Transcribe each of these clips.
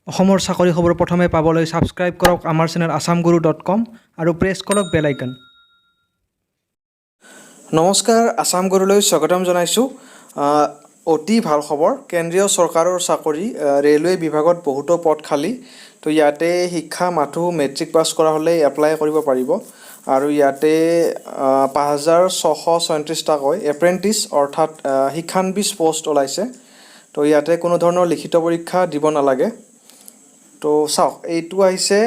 অসমৰ চাকৰি খবৰ প্ৰথমে পাবলৈ সাবস্ক্ৰাইব কৰক আমাৰ চেনেল assamguru.com আৰু প্ৰেছ কৰক বেল আইকন। নমস্কাৰ, আসাম গুৰুলৈ স্বাগতম জনাইছোঁ। অতি ভাল খবৰ, কেন্দ্ৰীয় চৰকাৰৰ চাকৰি ৰেলৱে বিভাগত বহুতো পদ খালী। তো ইয়াতে শিক্ষা মাথো মেট্ৰিক পাছ কৰা হ'লে এপ্লাই কৰিব পাৰিব। আৰু ইয়াতে ৫,৬৩৬টাকৈ এপ্ৰেণ্টিছ অৰ্থাৎ শিক্ষানবিছ পষ্ট ওলাইছে। তো ইয়াতে কোনো ধৰণৰ লিখিত পৰীক্ষা দিব নালাগে। তো চাওক, এইটো আহিছে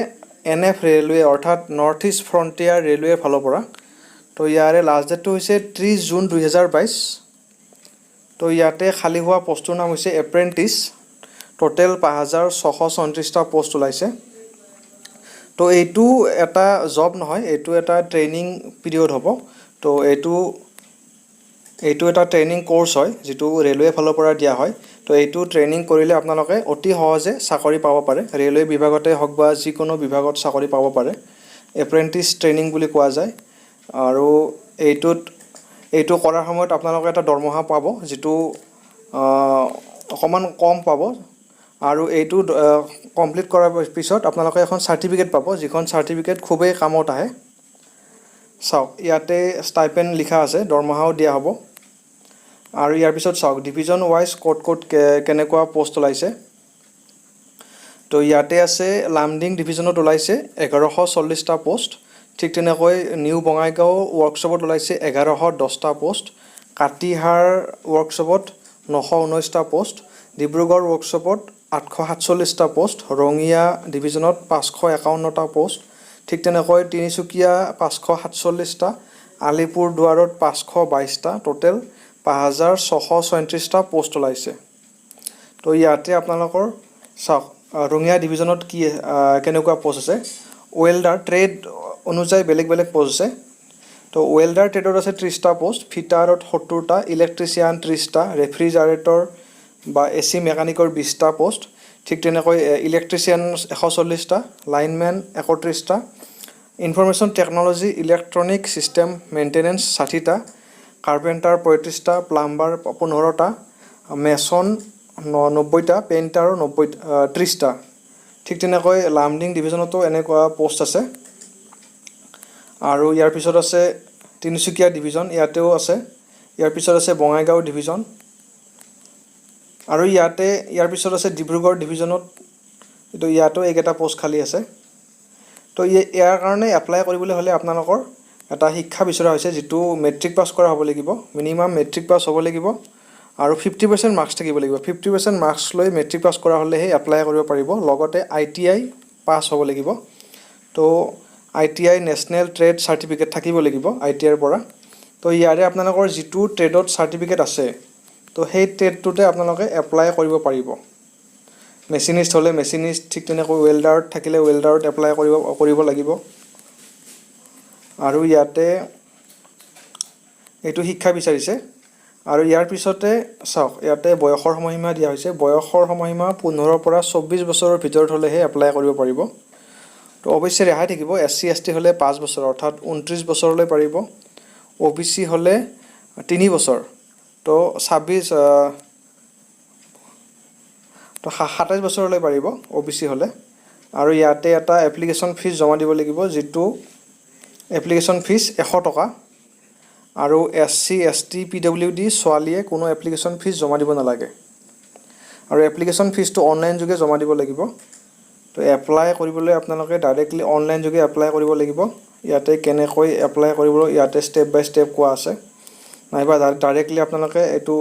NF ৰেলৱে অৰ্থাৎ নৰ্থ ইষ্ট ফ্ৰণ্টিয়াৰ ৰেলৱেৰ ফালৰ পৰা। তো ইয়াৰে লাষ্ট ডেটটো হৈছে 30 জুন 2022। তো ইয়াতে খালী হোৱা পষ্টটোৰ নাম হৈছে এপ্ৰেণ্টিছ। টোটেল ৫,৬৩৬টা পষ্ট ওলাইছে। তো এইটো এটা জব নহয়, এইটো এটা ট্ৰেইনিং পিৰিয়ড হ'ব। তো এইটো এটা ট্ৰেইনিং কোৰ্চ হয়, যিটো ৰেলৱে ফালৰ পৰা দিয়া হয়। তো এইটো ট্ৰেইনিং কৰিলে আপোনালোকে অতি সহজে চাকৰি পাব পাৰে। ৰেলৱে বিভাগতে হওক বা যিকোনো বিভাগত চাকৰি পাব পাৰে। এপ্ৰেণ্টিছ ট্ৰেইনিং বুলি কোৱা যায়। আৰু এইটো কৰাৰ সময়ত আপোনালোকে এটা দৰমহা পাব, যিটো অকণমান কম পাব। আৰু এইটো কমপ্লিট কৰাৰ পিছত আপোনালোকে এখন চাৰ্টিফিকেট পাব, যিখন চাৰ্টিফিকেট খুবেই কামত আহে। চাওক, ইয়াতে ষ্টাইপেণ্ড লিখা আছে, দৰমহাও দিয়া হ'ব। আৰু ইয়াৰ পিছত চাওক, ডিভিজন ৱাইজ ক'ত কেনেকুৱা পষ্ট ওলাইছে। তো ইয়াতে আছে লামডিং ডিভিজনত ওলাইছে ১১৪০টা পষ্ট। ঠিক তেনেকৈ নিউ বঙাইগাঁও ৱৰ্কশ্বপত ওলাইছে ১১১০টা পষ্ট। কাতিহাৰ ৱৰ্কশ্বপত ৯১৯টা পষ্ট। ডিব্ৰুগড় ৱৰ্কশ্বপত ৮৪৭টা পষ্ট। ৰঙিয়া ডিভিজনত ৫৫১টা পষ্ট। ঠিক তেনেকৈ তিনিচুকীয়া ৫৪৭টা। আলিপুৰদুৱাৰত ৫২২টা। টোটেল ৫,৬৩৬টা পষ্ট ওলাইছে। তো ইয়াতে আপোনালোকৰ চাওক, ৰঙিয়া ডিভিজনত কেনেকুৱা পষ্ট আছে। ৱেল্ডাৰ ট্ৰেড অনুযায়ী বেলেগ বেলেগ পষ্ট আছে। তো ৱেল্ডাৰ ট্ৰেডত আছে 30টা পষ্ট, ফিটাৰত 70টা, ইলেক্ট্ৰিচিয়ান 30টা, ৰেফ্ৰিজাৰেটৰ বা AC মেকানিকৰ 20টা পষ্ট। ঠিক তেনেকৈ ইলেক্ট্ৰিচিয়ান ১৪০টা, লাইনমেন ৩১টা, information technology electronic system maintenance ৬০টা, কাৰ্পেণ্টাৰ ৩৫টা, প্লাম্বাৰ ১৫টা, মেছন ৯০টা, পেইণ্টাৰ ৩০টা। ঠিক তেনেকৈ লামডিং ডিভিজনতো এনেকুৱা পষ্ট আছে। আৰু ইয়াৰ পিছত আছে তিনিচুকীয়া ডিভিজন, ইয়াতেও আছে। ইয়াৰ পিছত আছে বঙাইগাঁও ডিভিজন। আৰু ইয়াৰ পিছত আছে ডিব্ৰুগড় ডিভিজনত, ইয়াতো এইকেইটা পষ্ট খালী আছে। তো ইয়াৰ কাৰণে এপ্লাই কৰিবলৈ হ'লে আপোনালোকৰ এটা শিক্ষা বিচৰা হৈছে, যিটো মেট্ৰিক পাছ কৰা হ'ব লাগিব। মিনিমাম মেট্ৰিক পাছ হ'ব লাগিব আৰু 50% মাৰ্কছ থাকিব লাগিব। 50% মাৰ্কছ লৈ মেট্ৰিক পাছ কৰা হ'লেহে এপ্লাই কৰিব পাৰিব। লগতে ITI পাছ হ'ব লাগিব। তো ITI নেশ্যনেল ট্ৰেড চাৰ্টিফিকেট থাকিব লাগিব ITIৰ পৰা। তো ইয়াৰে আপোনালোকৰ যিটো ট্ৰেডত চাৰ্টিফিকেট আছে, তো সেই ট্ৰেডটোতে আপোনালোকে এপ্লাই কৰিব পাৰিব। মেচিনিষ্ট হ'লে মেচিনিষ্ট, ঠিক তেনেকৈ ৱেল্ডাৰত থাকিলে ৱেল্ডাৰত এপ্লাই কৰিব লাগিব। আৰু ইয়াতে এইটো শিক্ষা বিচাৰিছে। আৰু ইয়াৰ পিছতে চাওক, ইয়াতে বয়সৰ সময়সীমা দিয়া হৈছে। বয়সৰ সময়সীমা 15 পৰা 24 বছৰৰ ভিতৰত হ'লেহে এপ্লাই কৰিব পাৰিব। তো অৱশ্যে ৰেহাই থাকিব। SC ST হ'লে 5 বছৰ অৰ্থাৎ 29 বছৰলৈ পাৰিব। OBC হ'লে 3 বছৰ, তো 27 বছৰলৈ পাৰিব OBC হ'লে। আৰু ইয়াতে এটা এপ্লিকেশ্যন ফিজ জমা দিব লাগিব, যিটো এপ্লিকেশ্যন ফিজ 100 টকা। আৰু SC ST PWD ছোৱালীয়ে কোনো এপ্লিকেশ্যন ফিজ জমা দিব নালাগে। আৰু এপ্লিকেশ্যন ফিজটো অনলাইন যোগে জমা দিব লাগিব। তো এপ্লাই কৰিবলৈ আপোনালোকে ডাইৰেক্টলি অনলাইন যোগে এপ্লাই কৰিব লাগিব। ইয়াতে কেনেকৈ এপ্লাই কৰিব, ইয়াতে ষ্টেপ বাই ষ্টেপ কোৱা আছে। নাইবা ডাইৰেক্টলি আপোনালোকে এইটো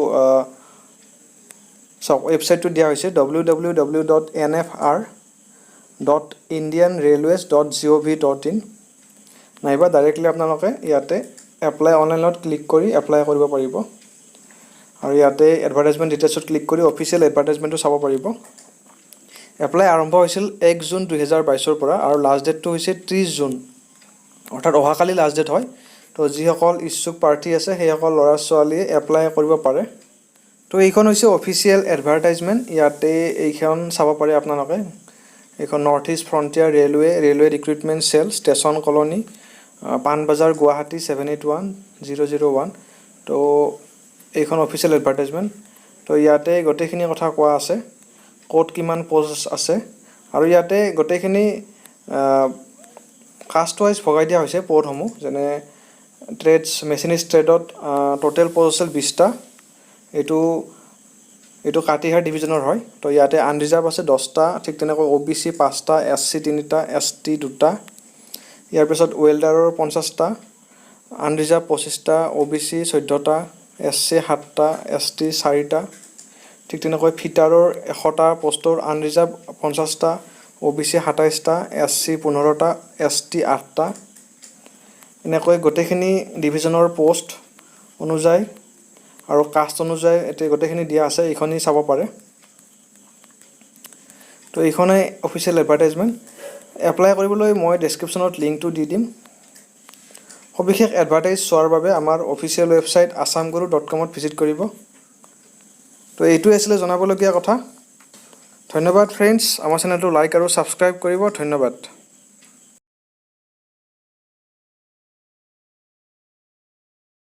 চাওক, ৱেবছাইটটো দিয়া হৈছে www.nfr.indianrailways.gov.in। নাইবা ডাইৰেক্টলি আপোনালোকে ইয়াতে এপ্লাই অনলাইনত ক্লিক কৰি এপ্লাই কৰিব পাৰিব। আৰু ইয়াতে এডভাৰটাইজমেণ্ট ডিটেইলছত ক্লিক কৰি অফিচিয়েল এডভাৰটাইজমেণ্টটো চাব পাৰিব। এপ্লাই আৰম্ভ হৈছিল 1 জুন 2022ৰ পৰা আৰু লাষ্ট ডেটটো হৈছে 30 জুন, অৰ্থাৎ অহাকালি লাষ্ট ডেট হয়। তো যিসকল ইচ্ছুক প্ৰাৰ্থী আছে, সেইসকল ল'ৰা ছোৱালীয়ে এপ্লাই কৰিব পাৰে। তো এইখন হৈছে অফিচিয়েল এডভাৰটাইজমেণ্ট। ইয়াতে এইখন চাব পাৰে আপোনালোকে। এইখন North East Frontier Railway Recruitment Cell, station colony, Panbazar, Guwahati 781001। তো এইখন অফিচিয়েল এডভাৰটাইজমেণ্ট। তো ইয়াতে গোটেইখিনি কথা কোৱা আছে, ক'ত কিমান পষ্ট আছে আৰু ইয়াতে গোটেইখিনি কাষ্ট ৱাইজ ভগাই দিয়া হৈছে পদসমূহ, যেনে ট্ৰেডছ মেচিনিষ্ট ট্ৰেডত টোটেল প'ষ্ট আছিল 20টা। এইটো কাটিহাৰ ডিভিজনৰ হয়। তো ইয়াতে আনৰিজাৰ্ভ আছে 10টা, ঠিক তেনেকৈ OBC 5টা, SC 3টা, ST 2টা। ইয়াৰ পিছত ৱেল্ডাৰৰ 50টা, আনৰিজাৰ্ভ 25টা, OBC 14টা, SC 7টা, ST 4টা। ঠিক তেনেকৈ ফিটাৰৰ 100টা পষ্টৰ আনৰিজাৰ্ভ 50টা, OBC 27টা, SC 15টা, ST 8টা। এনেকৈ গোটেইখিনি ডিভিজনৰ পষ্ট অনুযায়ী আৰু কাষ্ট অনুযায়ী এতিয়া গোটেইখিনি দিয়া আছে, এইখনি চাব পাৰে। তো এইখনে অফিচিয়েল এডভাৰটাইজমেণ্ট। এপ্লাই কৰিবলৈ মই ডেছক্ৰিপশ্যনত লিংকটো দি দিম। সবিশেষ এডভাৰটাইজ চোৱাৰ বাবে আমাৰ অফিচিয়েল ৱেবছাইট assamguru.com ভিজিট কৰিব। তো এইটোৱে আছিলে জনাবলগীয়া কথা। ধন্যবাদ ফ্ৰেণ্ডছ, আমাৰ চেনেলটো লাইক আৰু ছাবস্ক্ৰাইব কৰিব। ধন্যবাদ।